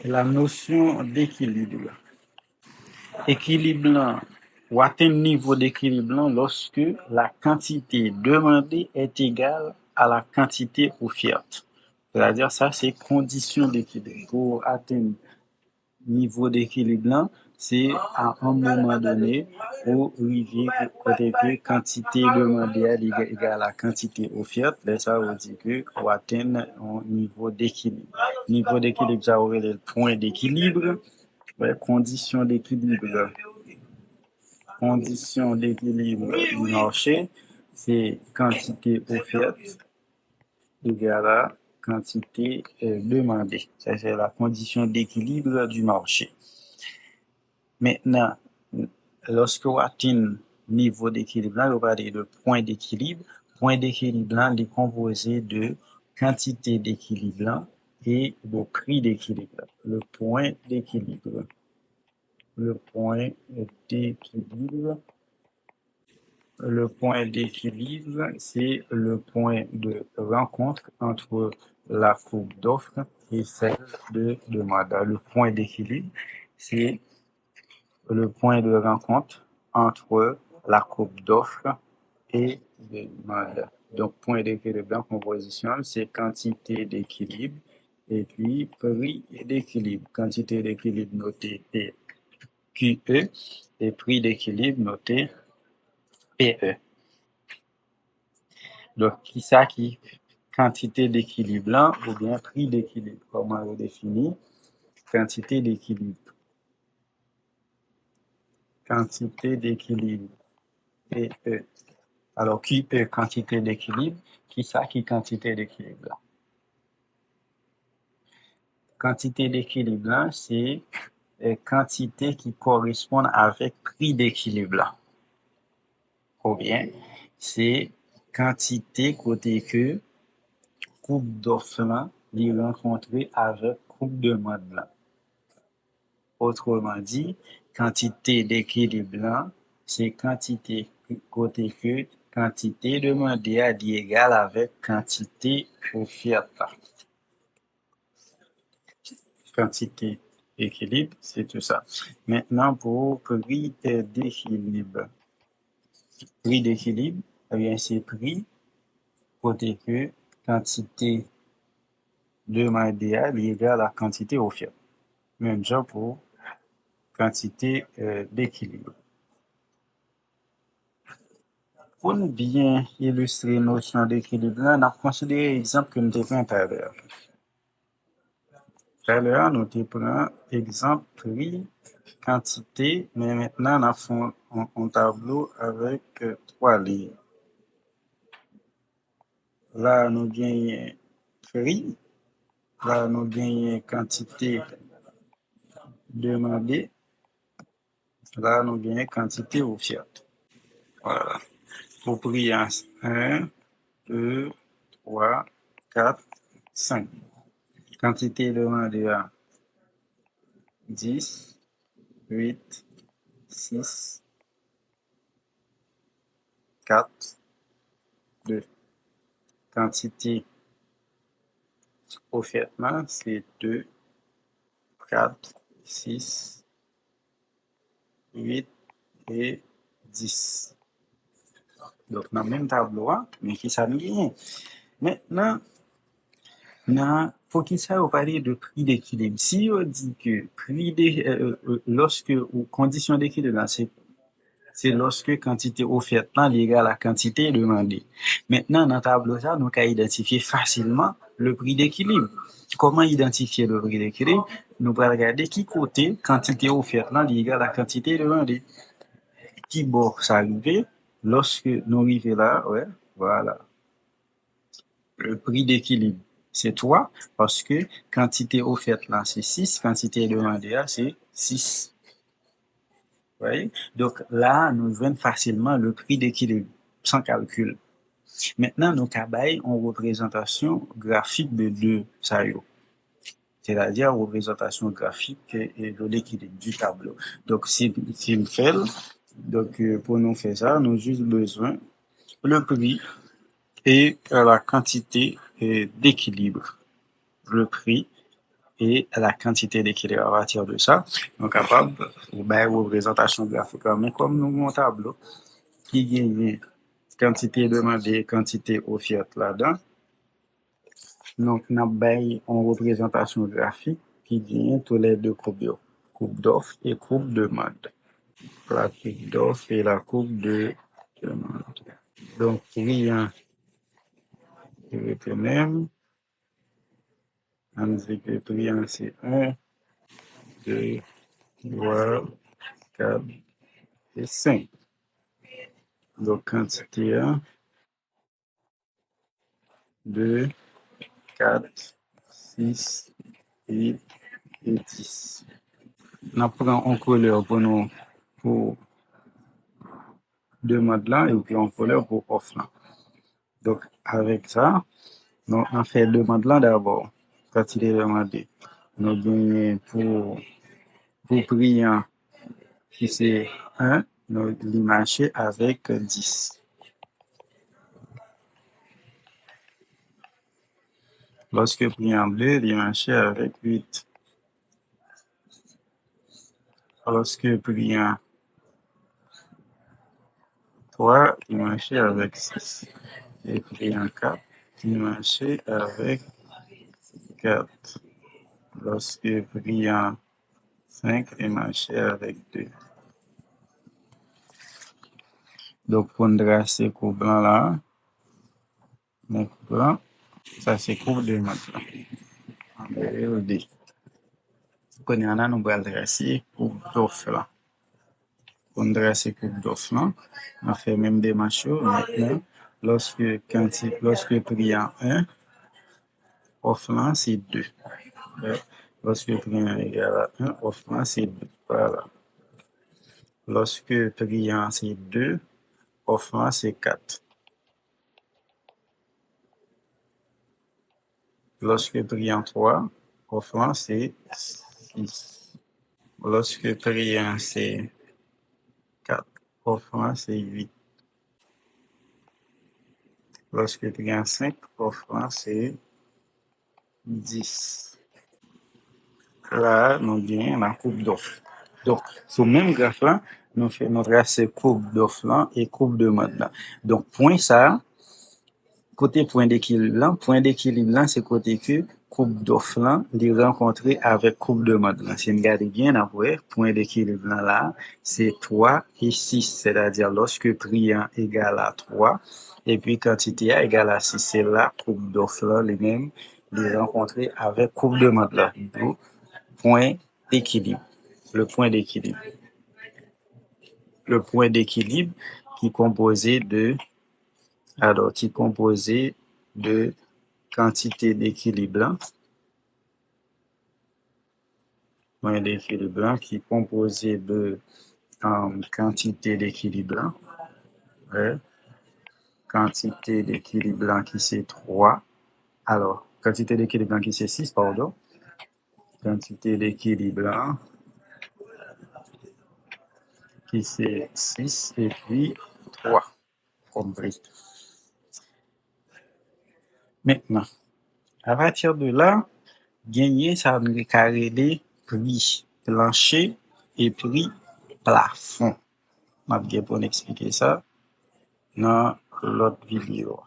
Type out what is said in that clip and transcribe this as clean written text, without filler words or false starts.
La notion d'équilibre. Équilibre ou atteindre niveau d'équilibre lorsque la quantité demandée est égale à la quantité offerte. C'est-à-dire ça, c'est condition d'équilibre. Pour atteindre niveau d'équilibre, c'est à un moment donné pour arriver côté que quantité demandée est égale à la quantité offerte. Là, ça veut dire que on atteindre un niveau d'équilibre. Niveau d'équilibre, ça aurait le point d'équilibre. Ouais, condition d'équilibre. Condition d'équilibre du marché, c'est quantité offerte égale à quantité demandée. Ça, c'est la condition d'équilibre du marché. Maintenant, lorsque on atteint niveau d'équilibre, on va parler de point d'équilibre. Point d'équilibre est composé de quantité d'équilibre et de prix d'équilibre. Le point d'équilibre. Le point d'équilibre. Le point d'équilibre, c'est le point de rencontre entre la courbe d'offres et celle de demande. Le point d'équilibre, c'est le point de rencontre entre la courbe d'offres et de demande. Donc, point d'équilibre en composition, c'est quantité d'équilibre et puis prix d'équilibre. Quantité d'équilibre notée QE et prix d'équilibre noté PE. Donc, qui ça qui quantité d'équilibre ou bien prix d'équilibre? Comment on définit quantité d'équilibre? Quantité d'équilibre, PE. Alors, qui est quantité d'équilibre? Qui ça qui quantité d'équilibre là? Quantité d'équilibre là, c'est quantité qui correspond avec prix d'équilibre là. Ou bien, c'est quantité côté que courbe d'offre là, les rencontrer avec courbe de demande là. Autrement dit, quantité d'équilibre, c'est quantité côté que quantité demandée à dire égale avec quantité offerte. Quantité équilibre, c'est tout ça. Maintenant, pour prix d'équilibre. Prix d'équilibre, eh bien, c'est prix côté que quantité demandée à dire égale à quantité offerte. Même chose pour quantité d'équilibre. Pour bien illustrer notion d'équilibre, on a considéré l'exemple que nous avons pris tout à l'heure. Tout à l'heure, nous avons pris exemple prix, quantité, mais maintenant, on a fait un tableau avec trois lignes. Là, nous gagnons prix, là, nous gagnons quantité demandée, là, nous gagnons quantité offerte. Voilà. Pour prix 1, 2, 3, 4, 5. Quantité demandée à 10, 8, 6, 4, 2. Quantité offerte, c'est 2, 4, 6, 8 et 10. Donc, dans le même tableau, mais qui ça nous gagne. Maintenant, faut qu'il ça parler de prix d'équilibre. Si on dit que lorsque, ou condition d'équilibre, c'est lorsque quantité offerte est égale à la quantité demandée. Maintenant, dans le tableau, ça, nous pouvons identifier facilement le prix d'équilibre. Comment identifier le prix d'équilibre? Nous allons regarder qui côté quantité offerte est égale à la quantité demandée. Qui bord ça arrive? Lorsque nous arrivons là, ouais, voilà. Le prix d'équilibre, c'est 3, parce que quantité offerte là, c'est 6, quantité demandée là, c'est 6. Oui. Donc là, nous venons facilement le prix d'équilibre, sans calcul. Maintenant, nous avons une représentation graphique de deux saillots. C'est-à-dire une représentation graphique de l'équilibre du tableau. Donc, si nous faisons, donc pour nous faire ça, nous avons juste besoin le prix et la quantité d'équilibre. Le prix et la quantité d'équilibre. À partir de ça, nous sommes capables de représentation graphique. Mais comme nous avons un tableau qui gagne quantité demandée, quantité offerte là-dedans, donc nous avons une représentation graphique qui gagne tous les deux courbes, courbe d'offre et courbe de demande. La courbe d'offre et la courbe de demande. Donc, rien est même. On dit que rien c'est 1, 2, 3, 4 et 5. Donc, quantité 1, 2, 4, 6, 8 et 10. On prend un couleur pour nous pour demande là et puis un couleur pour offre là. Donc, avec ça, nous on fait demande là d'abord. Quantité demandée. Nous gagnons pour prix qui c'est 1, nous marché avec 10. Lorsque prix en bleu, il marché avec 8. Lorsque prix en 3, il marché avec 6. Et prix en 4, il marché avec 4. Lorsque prix en 5, il marché avec 2. Donc, pour tracer courbe blanc là, le blanc, ça c'est courbe de maintenant. Regardez. Quand on a, nous allons tracer courbe d'offre là. Pour tracer courbe d'offre là, on fait même des machos. Maintenant, lorsque prix en 1, offre là c'est 2. Lorsque prix en égal à 1, offre là c'est 2. Voilà. Lorsque prix en c'est 2, offre là c'est 4. Lorsque prix en 3, offre là c'est 6. Lorsque prix en c'est 4, offre là c'est 8. Lorsque prix en 5, offre là c'est 10. Là, nous gagnons la courbe d'offre. Donc, sur le même graphe là, nous faisons notre courbe d'offre là et courbe de demande là. Donc, point ça, côté point d'équilibre là, c'est côté que courbe d'offre là, les rencontrer avec courbe de demande là. Si vous regardez bien après, point d'équilibre là, c'est 3 et 6. C'est-à-dire, lorsque prix est égal à 3, et puis quantité est égale à 6, c'est là, courbe d'offre là, les mêmes, les rencontrer avec courbe de demande là. Donc, point d'équilibre. Le point d'équilibre. Le point d'équilibre qui est composé de quantité d'équilibre. Point d'équilibre qui est composé de quantité d'équilibre. Ouais. Quantité d'équilibre qui c'est 3. Alors, quantité d'équilibre qui c'est 6, pardon. Quantité d'équilibre qui c'est 6 et puis 3. Compris. Maintenant, à partir de là, gagner ça veut carrer prix plancher et prix plafond. Je vais pour expliquer ça dans l'autre vidéo.